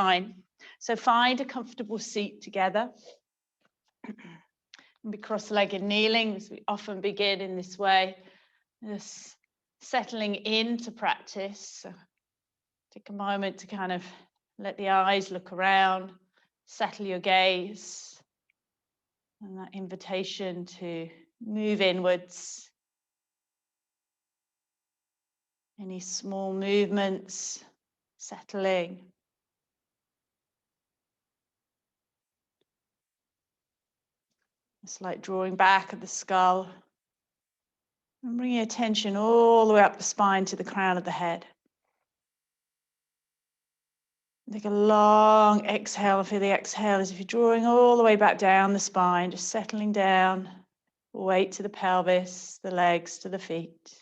spine. So find a comfortable seat together. And be cross-legged kneeling, as we often begin in this way. Just settling into practice. So take a moment to kind of let the eyes look around, settle your gaze, and that invitation to move inwards. Any small movements, settling. It's like drawing back of the skull and bringing attention all the way up the spine to the crown of the head. Take a long exhale. Feel the exhale as if you're drawing all the way back down the spine, just settling down. Weight to the pelvis, the legs to the feet.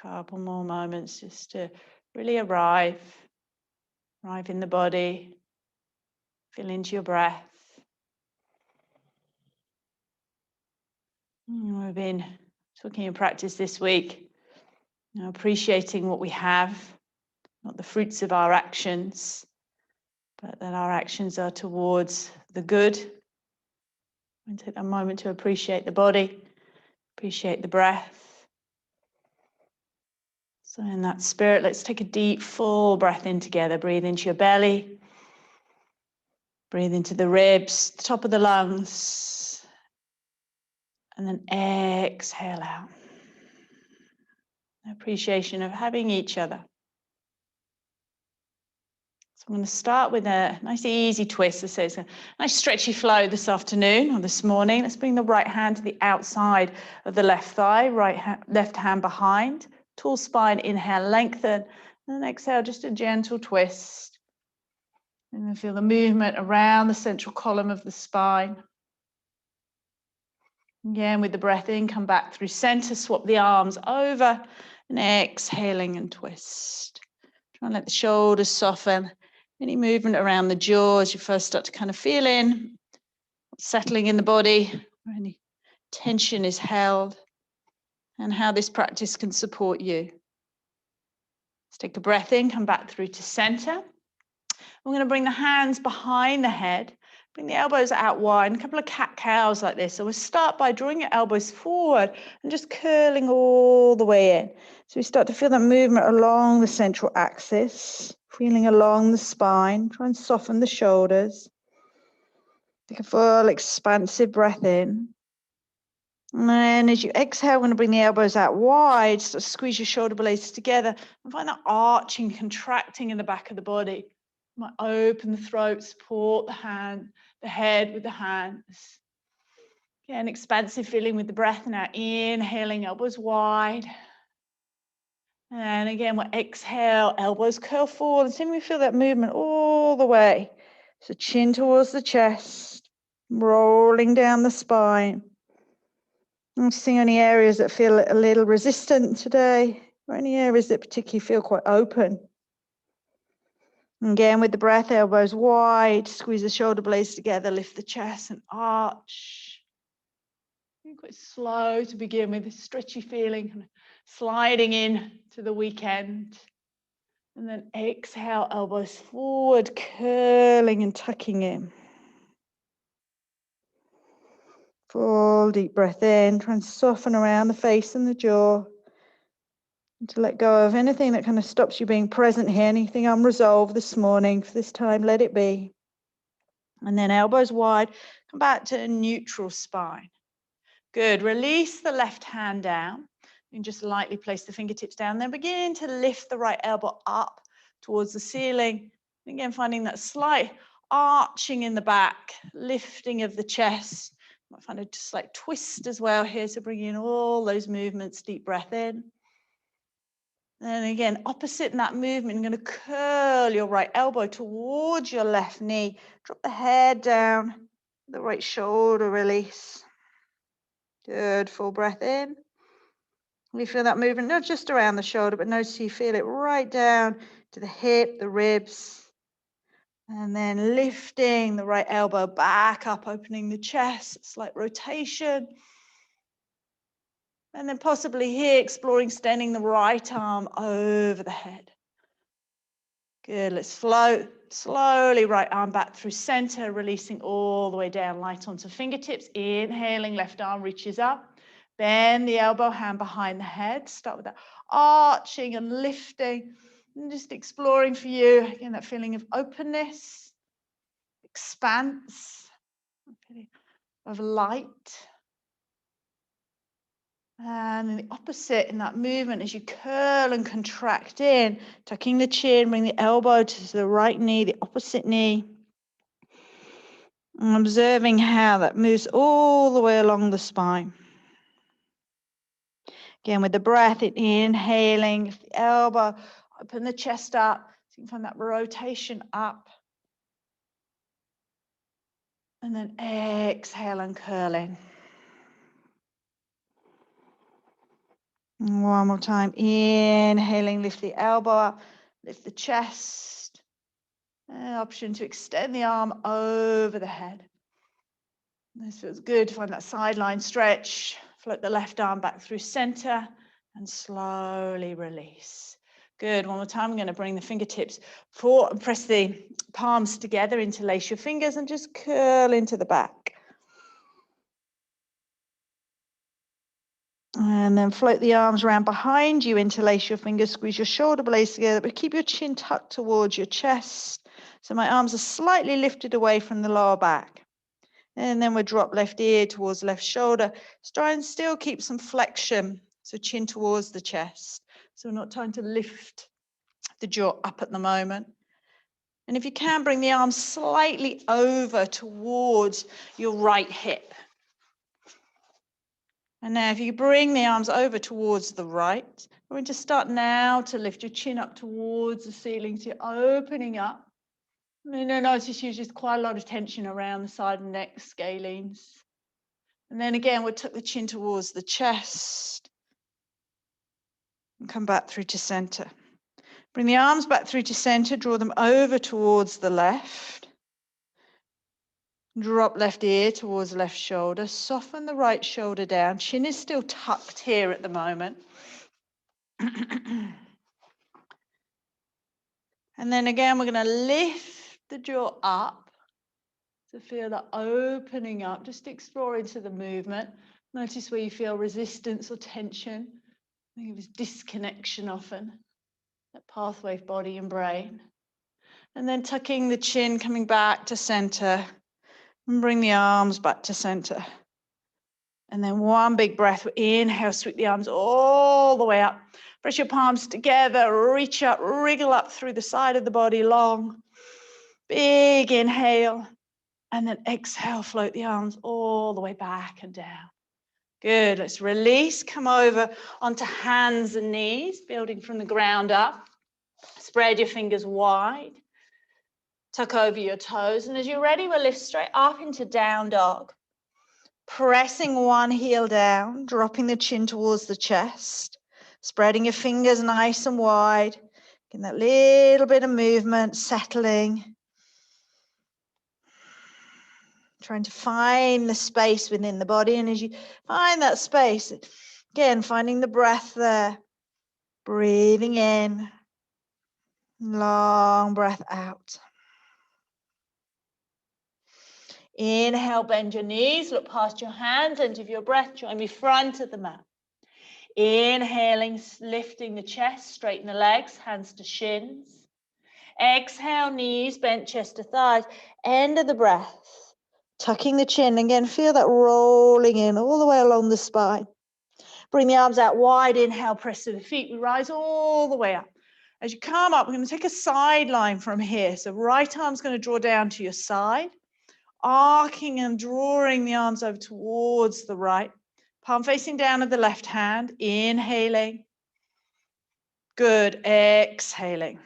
Couple more moments just to really arrive in the body, feel into your breath. We've been talking in practice this week, appreciating what we have, not the fruits of our actions, but that our actions are towards the good. And take a moment to appreciate the body, appreciate the breath. So in that spirit, let's take a deep, full breath in together. Breathe into your belly. Breathe into the ribs, top of the lungs. And then exhale out. Appreciation of having each other. So I'm going to start with a nice easy twist. So it's a nice stretchy flow this afternoon or this morning. Let's bring the right hand to the outside of the left thigh, left hand behind. Tall spine, inhale, lengthen. And then exhale, just a gentle twist. And then feel the movement around the central column of the spine. Again, with the breath in, come back through center, swap the arms over, and exhaling and twist. Try and let the shoulders soften. Any movement around the jaw as you first start to kind of feel in, settling in the body, where any tension is held, and how this practice can support you. Let's take a breath in, come back through to center. We're going to bring the hands behind the head, bring the elbows out wide, a couple of cat-cows like this. So we'll start by drawing your elbows forward and just curling all the way in. So we start to feel that movement along the central axis, feeling along the spine. Try and soften the shoulders. Take a full expansive breath in. And then as you exhale, we're going to bring the elbows out wide. So squeeze your shoulder blades together and find that arching, contracting in the back of the body. You might open the throat, support the head with the hands. Again, expansive feeling with the breath. Now inhaling, elbows wide. And again, we'll exhale, elbows curl forward. And see we feel that movement all the way. So chin towards the chest, rolling down the spine. Noticing any areas that feel a little resistant today, or any areas that particularly feel quite open. And again, with the breath, elbows wide, squeeze the shoulder blades together, lift the chest and arch. Quite slow to begin with, a stretchy feeling, kind of sliding in to the weekend. And then exhale, elbows forward, curling and tucking in. Full deep breath in, try and soften around the face and the jaw. And to let go of anything that kind of stops you being present here, anything unresolved this morning. For this time, let it be. And then elbows wide, come back to a neutral spine. Good, release the left hand down. You can just lightly place the fingertips down, then begin to lift the right elbow up towards the ceiling. And again, finding that slight arching in the back, lifting of the chest. You might find a slight twist as well here to bring in all those movements. Deep breath in. And again, opposite in that movement, you're going to curl your right elbow towards your left knee. Drop the head down, the right shoulder release. Good, full breath in. You feel that movement, not just around the shoulder, but notice you feel it right down to the hip, the ribs. And then lifting the right elbow back up, opening the chest, slight rotation. And then possibly here, exploring extending the right arm over the head. Good, let's float slowly, right arm back through center, releasing all the way down, light onto fingertips. Inhaling, left arm reaches up. Bend the elbow, hand behind the head. Start with that arching and lifting. And just exploring for you, again, that feeling of openness, expanse, feeling of light. And then the opposite in that movement as you curl and contract in, tucking the chin, bring the elbow to the right knee, the opposite knee. And observing how that moves all the way along the spine. Again, with the breath, inhaling, lift the elbow, open the chest up. So you can find that rotation up. And then exhale and curl in. And one more time, inhaling, lift the elbow up, lift the chest. An option to extend the arm over the head. This feels good. Find that sideline stretch. Float the left arm back through center and slowly release. Good. One more time. I'm going to bring the fingertips forward and press the palms together, interlace your fingers and just curl into the back. And then float the arms around behind you, interlace your fingers, squeeze your shoulder blades together, but keep your chin tucked towards your chest. So my arms are slightly lifted away from the lower back. And then we'll drop left ear towards left shoulder. Try and still keep some flexion, so chin towards the chest. So we're not trying to lift the jaw up at the moment. And if you can, bring the arms slightly over towards your right hip. And now if you bring the arms over towards the right, we're going to start now to lift your chin up towards the ceiling. So you're opening up. And then notice you just quite a lot of tension around the side and neck, scalenes. And then again, we'll tuck the chin towards the chest and come back through to center. Bring the arms back through to center, draw them over towards the left. Drop left ear towards left shoulder, soften the right shoulder down. Chin is still tucked here at the moment. And then again, we're going to lift the jaw up to feel that opening up. Just explore into the movement. Notice where you feel resistance or tension. I think it was disconnection often, that pathway of body and brain. And then tucking the chin, coming back to center, and bring the arms back to center. And then one big breath. Inhale, sweep the arms all the way up. Press your palms together, reach up, wriggle up through the side of the body, long. Big inhale. And then exhale, float the arms all the way back and down. Good, let's release, come over onto hands and knees, building from the ground up. Spread your fingers wide. Tuck over your toes, and as you're ready, we'll lift straight up into down dog. Pressing one heel down, dropping the chin towards the chest. Spreading your fingers nice and wide. Getting that little bit of movement, settling. Trying to find the space within the body, and as you find that space, again, finding the breath there. Breathing in. Long breath out. Inhale, bend your knees, look past your hands, end of your breath, join me front of the mat. Inhaling, lifting the chest, straighten the legs, hands to shins. Exhale, knees, bent chest to thighs, end of the breath. Tucking the chin, again, feel that rolling in all the way along the spine. Bring the arms out wide, inhale, press to the feet, we rise all the way up. As you come up, we're going to take a side line from here. So right arm's going to draw down to your side. Arcing and drawing the arms over towards the right. Palm facing down of the left hand. Inhaling. Good. Exhaling.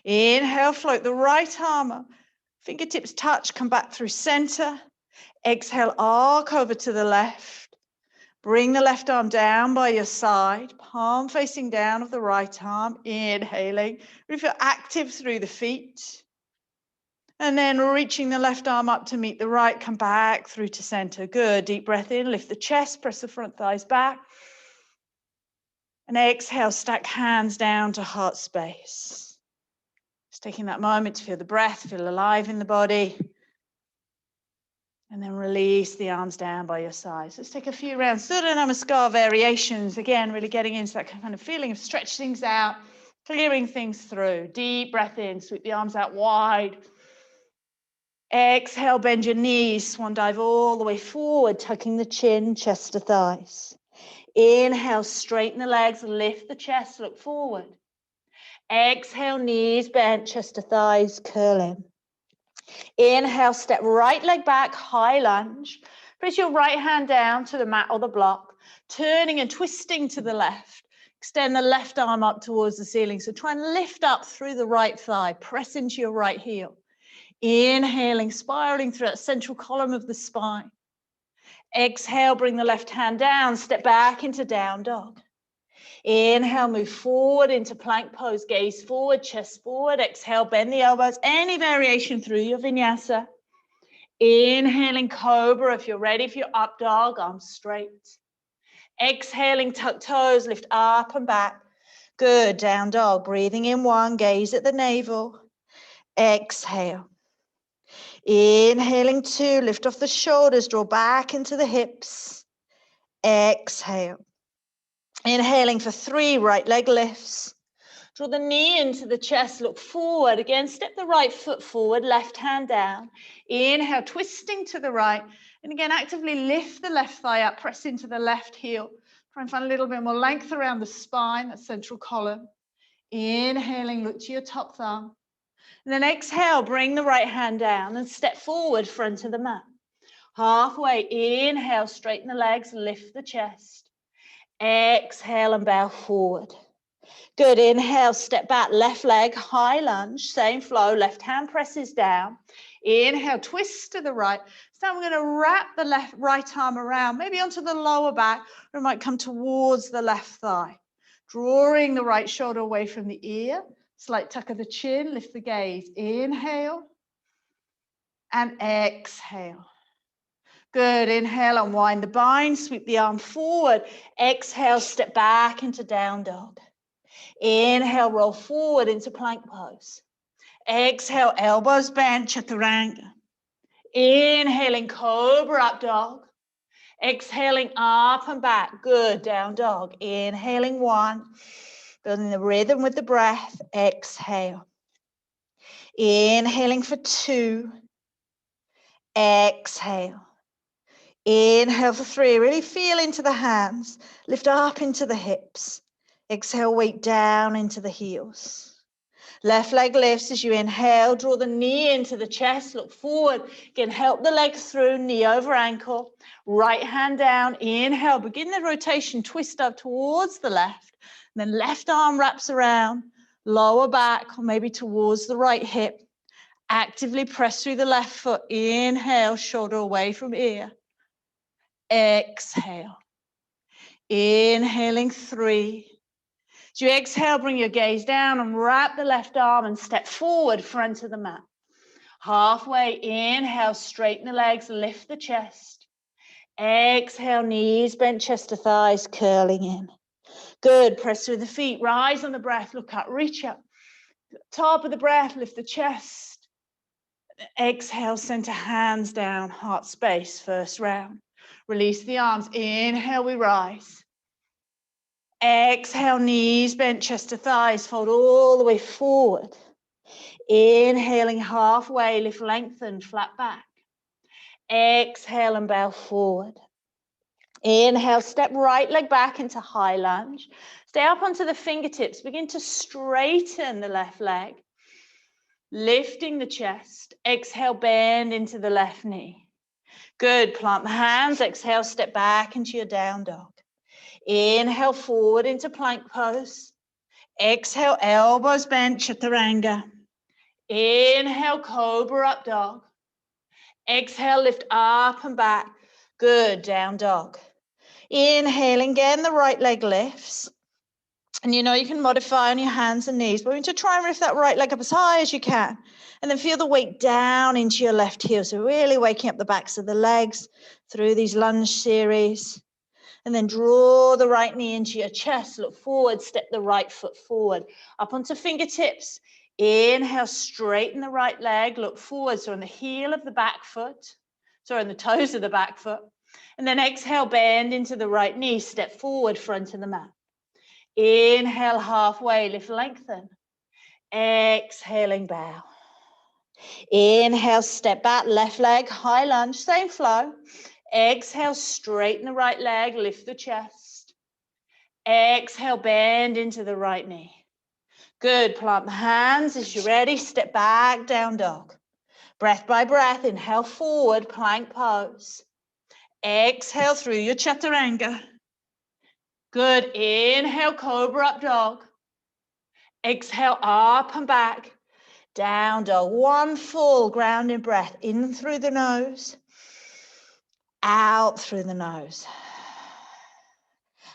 Inhale, float the right arm up. Fingertips touch, come back through center. Exhale, arc over to the left. Bring the left arm down by your side. Palm facing down of the right arm. Inhaling. Really feel active through the feet. And then reaching the left arm up to meet the right, come back through to center. Good, deep breath in, lift the chest, press the front thighs back. And exhale, stack hands down to heart space. Just taking that moment to feel the breath, feel alive in the body. And then release the arms down by your sides. Let's take a few rounds. Surya Namaskar variations. Again, really getting into that kind of feeling of stretch things out, clearing things through. Deep breath in, sweep the arms out wide. Exhale, bend your knees, swan dive all the way forward, tucking the chin, chest to thighs. Inhale, straighten the legs, lift the chest, look forward. Exhale, knees bent, chest to thighs, curling. Inhale, step right leg back, high lunge. Press your right hand down to the mat or the block, turning and twisting to the left. Extend the left arm up towards the ceiling. So try and lift up through the right thigh, press into your right heel. Inhaling, spiraling through that central column of the spine. Exhale, bring the left hand down, step back into down dog. Inhale, move forward into plank pose, gaze forward, chest forward. Exhale, bend the elbows, any variation through your vinyasa. Inhaling, cobra. If you're ready for your up dog, arms straight. Exhaling, tuck toes, lift up and back. Good, down dog. Breathing in one, gaze at the navel. Exhale. Inhaling two, lift off the shoulders, draw back into the hips. Exhale. Inhaling for three, right leg lifts. Draw the knee into the chest, look forward. Again, step the right foot forward, left hand down. Inhale, twisting to the right. And again, actively lift the left thigh up, press into the left heel. Try and find a little bit more length around the spine, that central column. Inhaling, look to your top thumb. And then exhale, bring the right hand down and step forward, front of the mat. Halfway, inhale, straighten the legs, lift the chest. Exhale and bow forward. Good, inhale, step back, left leg, high lunge, same flow, left hand presses down. Inhale, twist to the right. So now we're going to wrap the right arm around, maybe onto the lower back, or it might come towards the left thigh. Drawing the right shoulder away from the ear. Slight tuck of the chin, lift the gaze. Inhale and exhale. Good, inhale, unwind the bind, sweep the arm forward. Exhale, step back into down dog. Inhale, roll forward into plank pose. Exhale, elbows bent, chaturanga. Inhaling, cobra up dog. Exhaling, up and back. Good, down dog. Inhaling one. Building the rhythm with the breath. Exhale. Inhaling for two. Exhale. Inhale for three. Really feel into the hands. Lift up into the hips. Exhale, weight down into the heels. Left leg lifts as you inhale. Draw the knee into the chest. Look forward. Again, help the legs through. Knee over ankle. Right hand down. Inhale. Begin the rotation. Twist up towards the left. And then left arm wraps around, lower back, or maybe towards the right hip. Actively press through the left foot. Inhale, shoulder away from ear. Exhale. Inhaling three. As you exhale, bring your gaze down and wrap the left arm and step forward, front of the mat. Halfway, inhale, straighten the legs, lift the chest. Exhale, knees bent, chest to thighs, curling in. Good, press through the feet, rise on the breath, look up, reach up. Top of the breath, lift the chest. Exhale, center hands down, heart space, first round. Release the arms, inhale, we rise. Exhale, knees bent, chest to thighs, fold all the way forward. Inhaling halfway, lift, lengthen, flat back. Exhale and bow forward. Inhale, step right leg back into high lunge. Stay up onto the fingertips. Begin to straighten the left leg. Lifting the chest. Exhale, bend into the left knee. Good. Plant the hands. Exhale, step back into your down dog. Inhale, forward into plank pose. Exhale, elbows bent, chaturanga. Inhale, cobra up dog. Exhale, lift up and back. Good. Down dog. Inhaling again, the right leg lifts. And you know you can modify on your hands and knees, but we need to try and lift that right leg up as high as you can. And then feel the weight down into your left heel. So really waking up the backs of the legs through these lunge series. And then draw the right knee into your chest. Look forward, step the right foot forward. Up onto fingertips. Inhale, straighten the right leg. Look forward. So on the heel of the back foot. Sorry, on the toes of the back foot. And then exhale, bend into the right knee. Step forward, front of the mat. Inhale, halfway, lift, lengthen. Exhaling, bow. Inhale, step back, left leg, high lunge, same flow. Exhale, straighten the right leg, lift the chest. Exhale, bend into the right knee. Good, plant the hands as you're ready. Step back, down dog. Breath by breath, inhale forward, plank pose. Exhale through your chaturanga. Good, inhale, cobra up dog. Exhale, up and back. Down dog, one full grounding breath, in through the nose, out through the nose.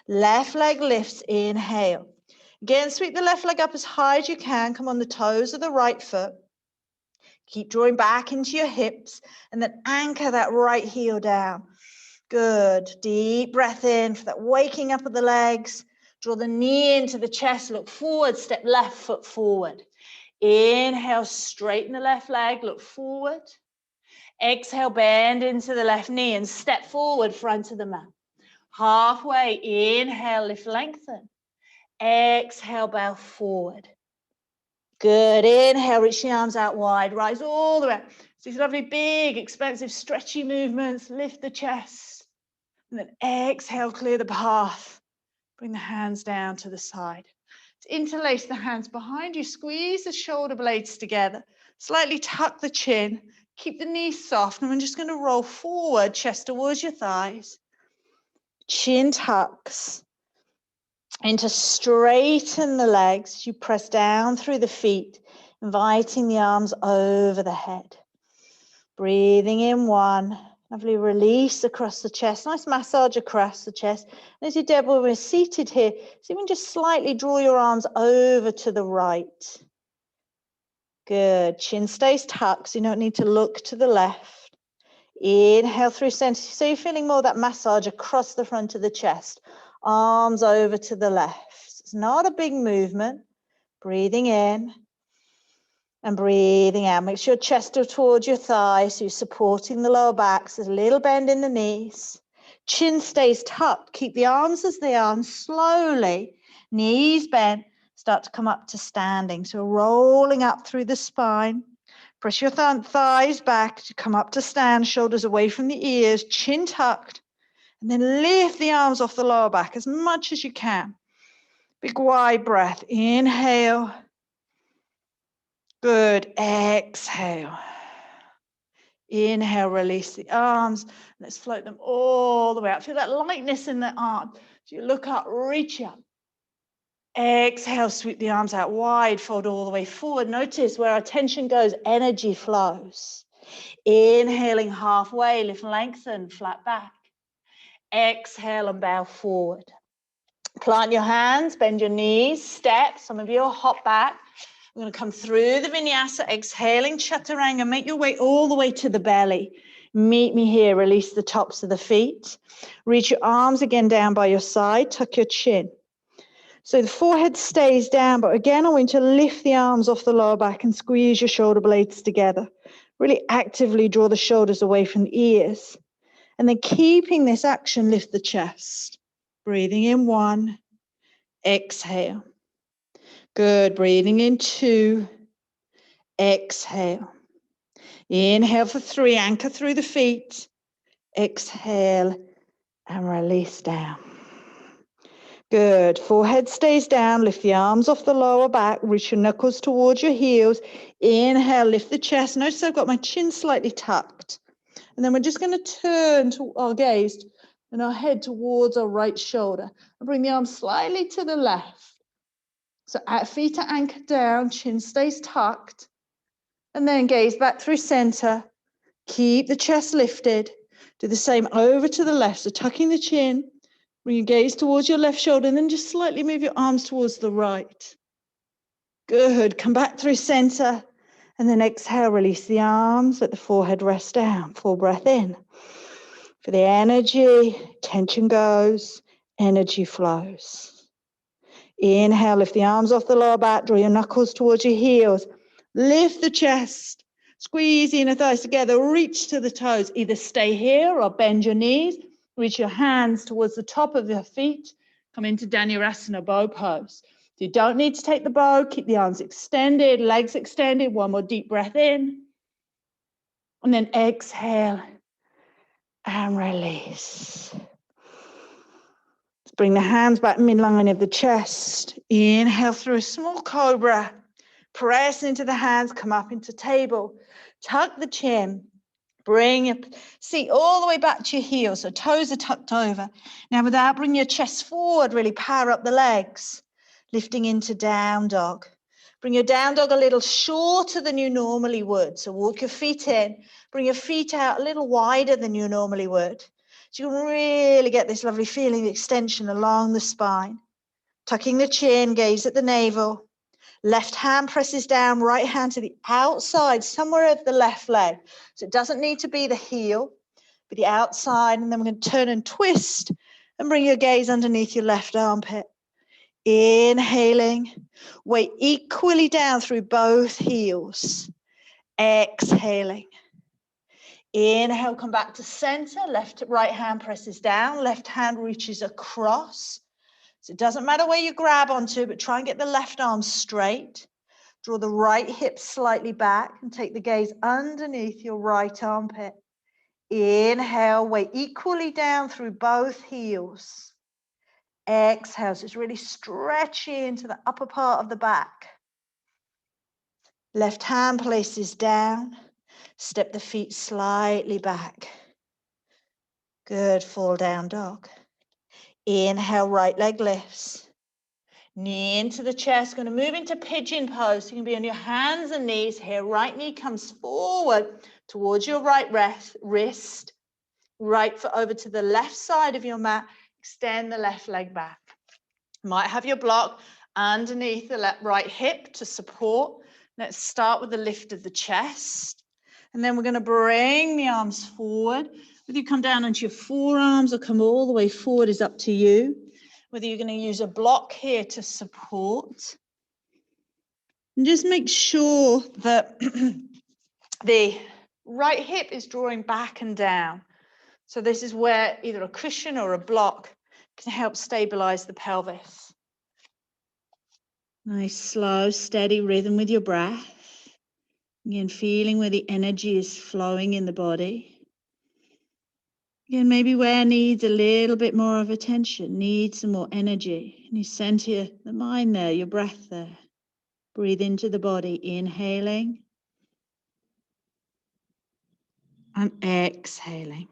Left leg lifts, inhale. Again, sweep the left leg up as high as you can. Come on the toes of the right foot. Keep drawing back into your hips and then anchor that right heel down. Good, deep breath in for that waking up of the legs. Draw the knee into the chest, look forward, step left foot forward. Inhale, straighten the left leg, look forward. Exhale, bend into the left knee and step forward, front of the mat. Halfway, inhale, lift, lengthen. Exhale, bow forward. Good, inhale, reach the arms out wide, rise all the way. So these lovely, big, expansive, stretchy movements, lift the chest. And then exhale, clear the path. Bring the hands down to the side. To interlace the hands behind you, squeeze the shoulder blades together. Slightly tuck the chin, keep the knees soft, and we're just going to roll forward, chest towards your thighs. Chin tucks. And to straighten the legs, you press down through the feet, inviting the arms over the head. Breathing in one. Lovely release across the chest. Nice massage across the chest. And as you did when we're seated here, so you can just slightly draw your arms over to the right. Good. Chin stays tucked, so you don't need to look to the left. Inhale through center. So you're feeling more of that massage across the front of the chest. Arms over to the left. It's not a big movement. Breathing in. And breathing out. Make sure your chest is towards your thighs, so you're supporting the lower back. So there's a little bend in the knees. Chin stays tucked. Keep the arms as they are, and slowly, knees bent, start to come up to standing. So rolling up through the spine. Press your thighs back to come up to stand, shoulders away from the ears, chin tucked. And then lift the arms off the lower back as much as you can. Big wide breath. Inhale. Good. Exhale. Inhale, release the arms. Let's float them all the way out. Feel that lightness in the arm. So you look up, reach up. Exhale, sweep the arms out wide, fold all the way forward. Notice where our attention goes, energy flows. Inhaling halfway, lift, lengthen, flat back. Exhale and bow forward. Plant your hands, bend your knees, step. Some of you will hop back. We're going to come through the vinyasa, exhaling chaturanga. Make your way all the way to the belly. Meet me here. Release the tops of the feet. Reach your arms again down by your side. Tuck your chin. So the forehead stays down, but again, I want you to lift the arms off the lower back and squeeze your shoulder blades together. Really actively draw the shoulders away from the ears. And then keeping this action, lift the chest. Breathing in one. Exhale. Good. Breathing in two. Exhale. Inhale for three. Anchor through the feet. Exhale and release down. Good. Forehead stays down. Lift the arms off the lower back. Reach your knuckles towards your heels. Inhale. Lift the chest. Notice I've got my chin slightly tucked. And then we're just going to turn to our gaze and our head towards our right shoulder. And bring the arms slightly to the left. So our feet are anchored down, chin stays tucked. And then gaze back through center. Keep the chest lifted. Do the same over to the left. So tucking the chin, Bring your gaze towards your left shoulder and then just slightly move your arms towards the right. Good. Come back through center and then exhale, release the arms, let the forehead rest down. Full breath in. For the energy, tension goes, energy flows. Inhale, lift the arms off the lower back, draw your knuckles towards your heels. Lift the chest, squeeze the inner thighs together, reach to the toes. Either stay here or bend your knees. Reach your hands towards the top of your feet. Come into Dhanurasana, bow pose. You don't need to take the bow. Keep the arms extended, legs extended. One more deep breath in. And then exhale and release. Let's bring the hands back midline of the chest. Inhale through a small cobra. Press into the hands, come up into table. Tuck the chin. Bring your seat all the way back to your heels, so toes are tucked over. Now without bringing your chest forward, really power up the legs. Lifting into down dog. Bring your down dog a little shorter than you normally would. So walk your feet in. Bring your feet out a little wider than you normally would. So you can really get this lovely feeling of extension along the spine. Tucking the chin, gaze at the navel. Left hand presses down, right hand to the outside, somewhere of the left leg. So it doesn't need to be the heel, but the outside. And then we're going to turn and twist and bring your gaze underneath your left armpit. Inhaling, weight equally down through both heels. Exhaling. Inhale, come back to center. Right hand presses down, left hand reaches across. So it doesn't matter where you grab onto, but try and get the left arm straight. Draw the right hip slightly back and take the gaze underneath your right armpit. Inhale, weight equally down through both heels. Exhale, so it's really stretching into the upper part of the back. Left hand places down. Step the feet slightly back. Good, fall down dog. Inhale, right leg lifts. Knee into the chest, going to move into pigeon pose. You can be on your hands and knees here. Right knee comes forward towards your right wrist. Right foot over to the left side of your mat. Extend the left leg back. Might have your block underneath the right hip to support. Let's start with the lift of the chest. And then we're going to bring the arms forward. Whether you come down onto your forearms or come all the way forward is up to you. Whether you're going to use a block here to support. And just make sure that the right hip is drawing back and down. So this is where either a cushion or a block can help stabilize the pelvis. Nice, slow, steady rhythm with your breath. Again, feeling where the energy is flowing in the body. Again, maybe where needs a little bit more of attention, needs some more energy. And you center the mind there, your breath there. Breathe into the body, inhaling and exhaling.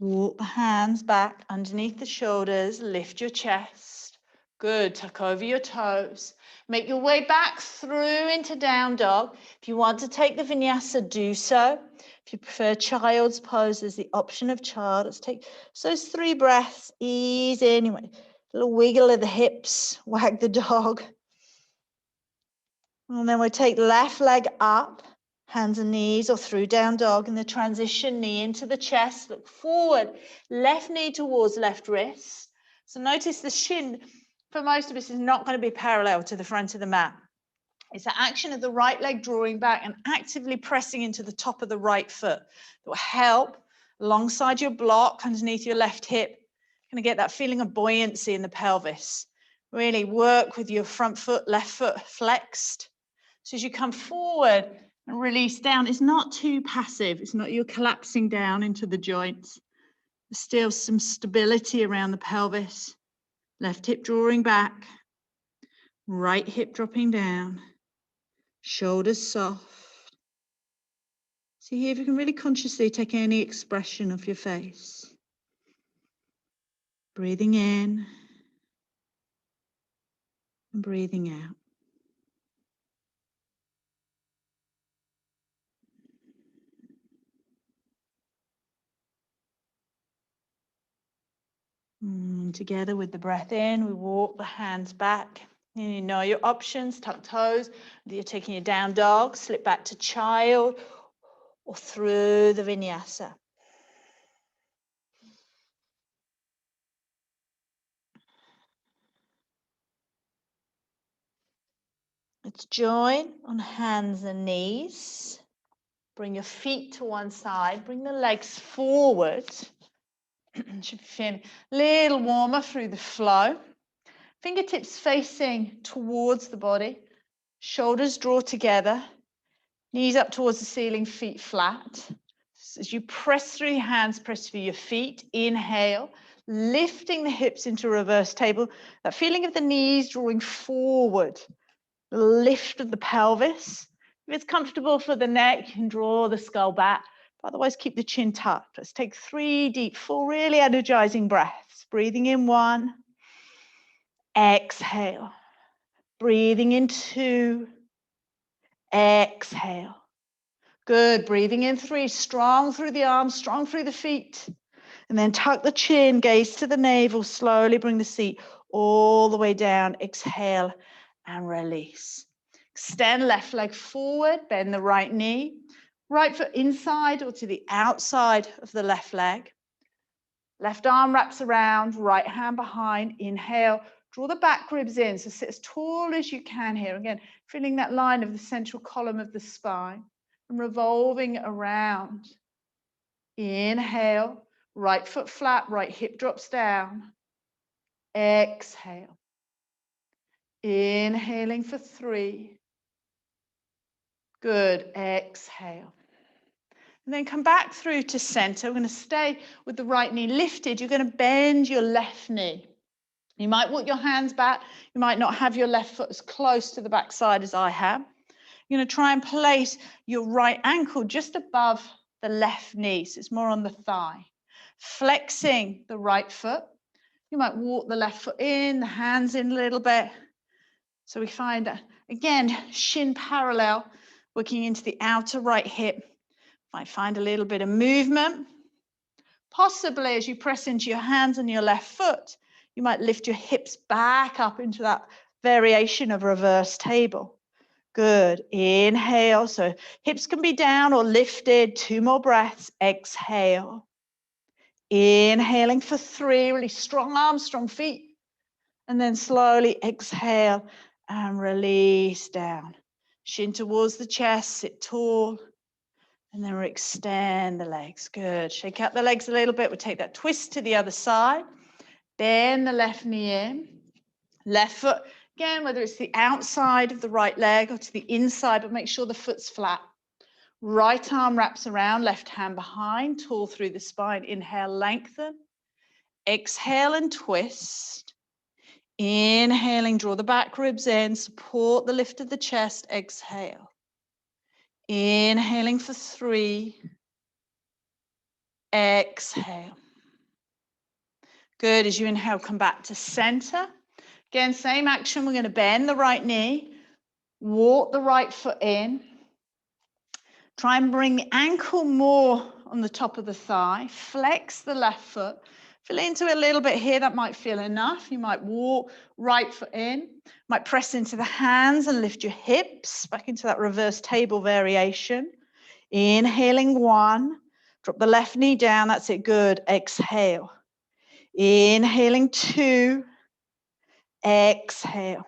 Walk the hands back underneath the shoulders, lift your chest. Good, tuck over your toes. Make your way back through into down dog. If you want to take the vinyasa, do so. If you prefer child's pose, there's the option of child. Let's take those 3 breaths, ease in. You might, a little wiggle of the hips, wag the dog. And then we take left leg up. Hands and knees or through down dog, and the transition knee into the chest, look forward, left knee towards left wrist. So notice the shin, for most of us, is not going to be parallel to the front of the mat. It's the action of the right leg drawing back and actively pressing into the top of the right foot. That will help alongside your block underneath your left hip. You're going to get that feeling of buoyancy in the pelvis. Really work with your front foot, left foot flexed. So as you come forward, and release down. It's not too passive. It's not you're collapsing down into the joints. There's still some stability around the pelvis. Left hip drawing back. Right hip dropping down. Shoulders soft. See here if you can really consciously take any expression of your face. Breathing in and breathing out. And together with the breath in, we walk the hands back. And you know your options, tuck toes. Whether you're taking a down dog, slip back to child, or through the vinyasa. Let's join on hands and knees. Bring your feet to one side. Bring the legs forward. Should be feeling a little warmer through the flow. Fingertips facing towards the body. Shoulders draw together. Knees up towards the ceiling, feet flat. As you press through your hands, press through your feet. Inhale, lifting the hips into reverse table. That feeling of the knees drawing forward. The lift of the pelvis. If it's comfortable for the neck, you can draw the skull back. But otherwise, keep the chin tucked. Let's take 3 deep, full, really energizing breaths. Breathing in 1. Exhale. Breathing in 2. Exhale. Good. Breathing in 3. Strong through the arms, strong through the feet. And then tuck the chin, gaze to the navel. Slowly bring the seat all the way down. Exhale and release. Extend left leg forward, bend the right knee. Right foot inside or to the outside of the left leg. Left arm wraps around, right hand behind. Inhale, draw the back ribs in. So sit as tall as you can here. Again, feeling that line of the central column of the spine and revolving around. Inhale, right foot flat, right hip drops down. Exhale. Inhaling for 3. Good. Exhale. And then come back through to center. We're going to stay with the right knee lifted. You're going to bend your left knee. You might walk your hands back. You might not have your left foot as close to the back side as I have. You're going to try and place your right ankle just above the left knee. So it's more on the thigh. Flexing the right foot. You might walk the left foot in, the hands in a little bit. So we find that, again, shin parallel, working into the outer right hip. Might find a little bit of movement. Possibly as you press into your hands and your left foot, you might lift your hips back up into that variation of reverse table. Good. Inhale. So hips can be down or lifted. 2 more breaths. Exhale. Inhaling for 3. Really strong arms, strong feet. And then slowly exhale and release down. Shin towards the chest. Sit tall. And then we'll extend the legs. Good. Shake out the legs a little bit. We'll take that twist to the other side. Bend the left knee in. Left foot, again, whether it's the outside of the right leg or to the inside, but make sure the foot's flat. Right arm wraps around, left hand behind, tall through the spine. Inhale, lengthen. Exhale and twist. Inhaling, draw the back ribs in, support the lift of the chest. Exhale. Inhaling for 3. Exhale. Good. As you inhale, come back to center. Again, same action. We're going to bend the right knee, walk the right foot in. Try and bring the ankle more on the top of the thigh. Flex the left foot. Feel into it a little bit here. That might feel enough. You might walk right foot in. Might press into the hands and lift your hips back into that reverse table variation. Inhaling 1. Drop the left knee down. That's it. Good. Exhale. Inhaling 2. Exhale.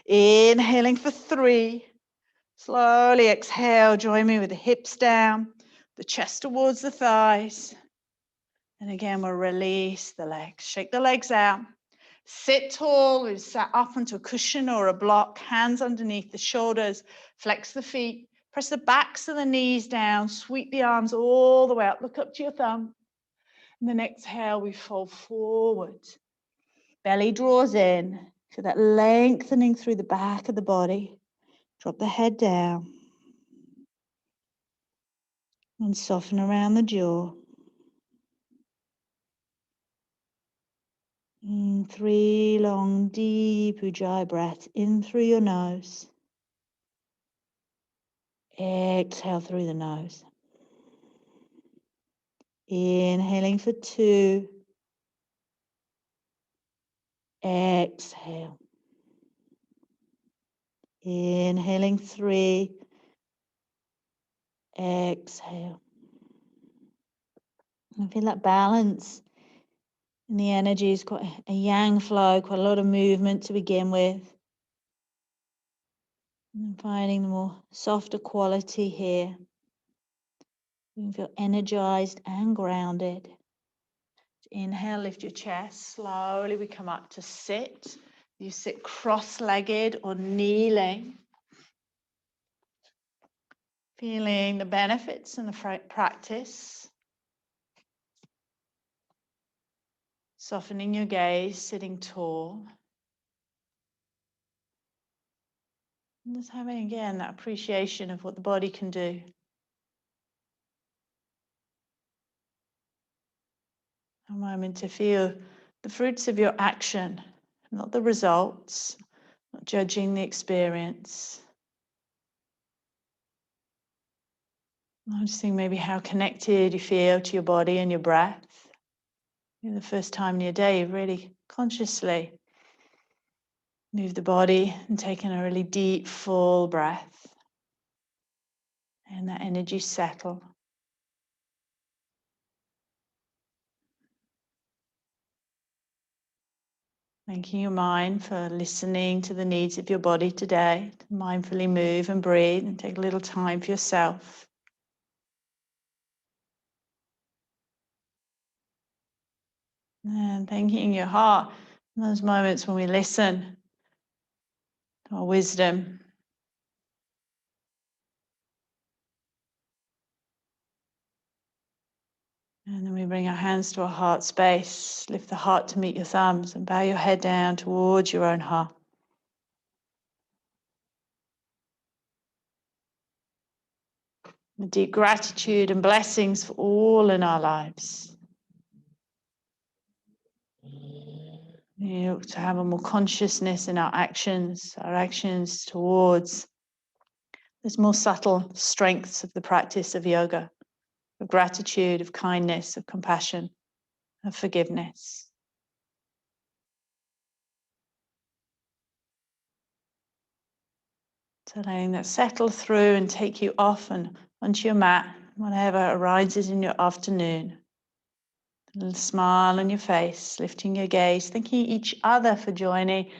Inhaling for 3. Slowly exhale. Join me with the hips down, the chest towards the thighs. And again, we'll release the legs. Shake the legs out. Sit tall. We've sat up onto a cushion or a block. Hands underneath the shoulders. Flex the feet. Press the backs of the knees down. Sweep the arms all the way up. Look up to your thumb. And then exhale, we fold forward. Belly draws in. Feel that lengthening through the back of the body. Drop the head down. And soften around the jaw. 3 long, deep Ujjayi breaths in through your nose. Exhale through the nose. Inhaling for 2. Exhale. Inhaling 3. Exhale. And feel that balance in the energy is quite a yang flow, quite a lot of movement to begin with. And finding the more softer quality here. You can feel energized and grounded. Inhale, lift your chest. Slowly we come up to sit. You sit cross-legged or kneeling. Feeling the benefits and the practice. Softening your gaze, sitting tall. And just having again that appreciation of what the body can do. A moment to feel the fruits of your action, not the results, not judging the experience. Noticing maybe how connected you feel to your body and your breath. The first time in your day, you've really consciously move the body and taking a really deep, full breath. And that energy settle. Thanking your mind for listening to the needs of your body today. To mindfully move and breathe and take a little time for yourself. And thanking your heart in those moments when we listen to our wisdom. And then we bring our hands to our heart space. Lift the heart to meet your thumbs and bow your head down towards your own heart. With deep gratitude and blessings for all in our lives. We look to have a more consciousness in our actions towards those more subtle strengths of the practice of yoga, of gratitude, of kindness, of compassion, of forgiveness. So letting that settle through and take you off and onto your mat, whatever arises in your afternoon. A little smile on your face, lifting your gaze, thanking each other for joining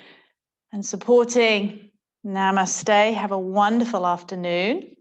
and supporting. Namaste. Have a wonderful afternoon.